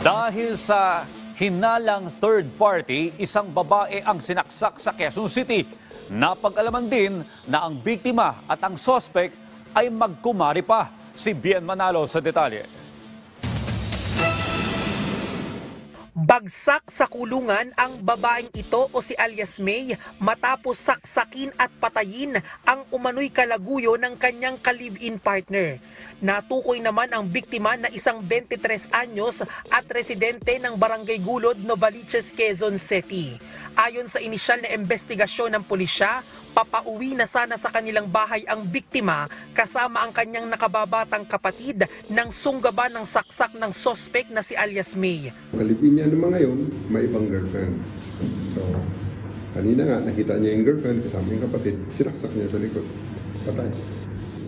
Dahil sa hinalang third party, isang babae ang sinaksak sa Quezon City. Napag-alaman din na ang biktima at ang suspect ay magkumari pa. Si Bien Manalo sa detalye. Bagsak sa kulungan ang babaeng ito o si alias May matapos saksakin at patayin ang umano'y kalaguyo ng kanyang ka-live-in partner. Natukoy naman ang biktima na isang 23 anyos at residente ng Barangay Gulod, Novaliches, Quezon City. Ayon sa inisyal na investigasyon ng pulisya, papauwi na sana sa kanilang bahay ang biktima kasama ang kanyang nakababatang kapatid nang sunggaban ng saksak ng sospek na si alias May. Kalipin niya naman ngayon, may ibang girlfriend. So, kanina nga, nakita niya yung girlfriend kasama yung kapatid, sinaksak niya sa likod. Patay.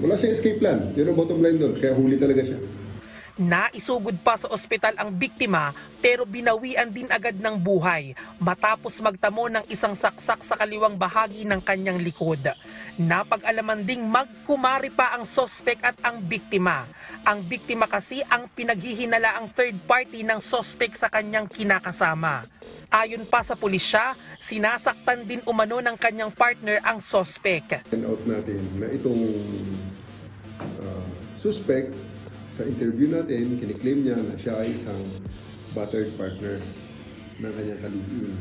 Wala siyang escape plan. Yun ang bottom line doon, kaya huli talaga siya. Naisugod pa sa ospital ang biktima pero binawian din agad ng buhay matapos magtamo ng isang saksak sa kaliwang bahagi ng kanyang likod. Napag-alaman ding magkumari pa ang sospek at ang biktima. Ang biktima kasi ang pinaghihinala ang third party ng sospek sa kanyang kinakasama. Ayon pa sa pulisya, sinasaktan din umano ng kanyang partner ang sospek. Find out natin na itong suspect, sa interview natin, kiniklaim niya na siya ay isang battered partner ng kanyang kalibin.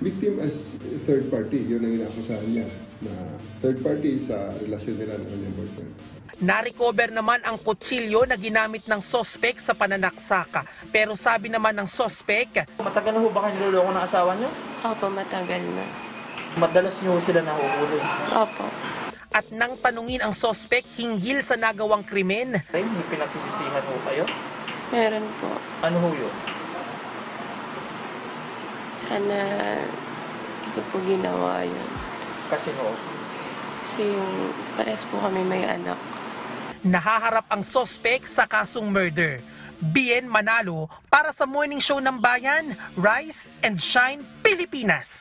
Victim as third party, yun ang inaakusahan niya, na third party sa relasyon nila ng kanyang boyfriend. Na-recover naman ang kutsilyo na ginamit ng sospek sa pananaksaka. Pero sabi naman ng sospek, Matagal na ho ba kayo niloloko ng asawa niyo? Opo, matagal na. Madalas niyo sila nahuhuli. Opo. at nang tanungin ang sospek hinggil sa nagawang krimen. Ay, may pinagsisisihan ho kayo? Meron po. Ano ho yun? Sana hindi ko po ginawa yun. Kasi ho? Kasi yung pares po kami may anak. Nahaharap ang sospek sa kasong murder. Bien Manalo para sa Morning Show ng Bayan, Rise and Shine, Pilipinas.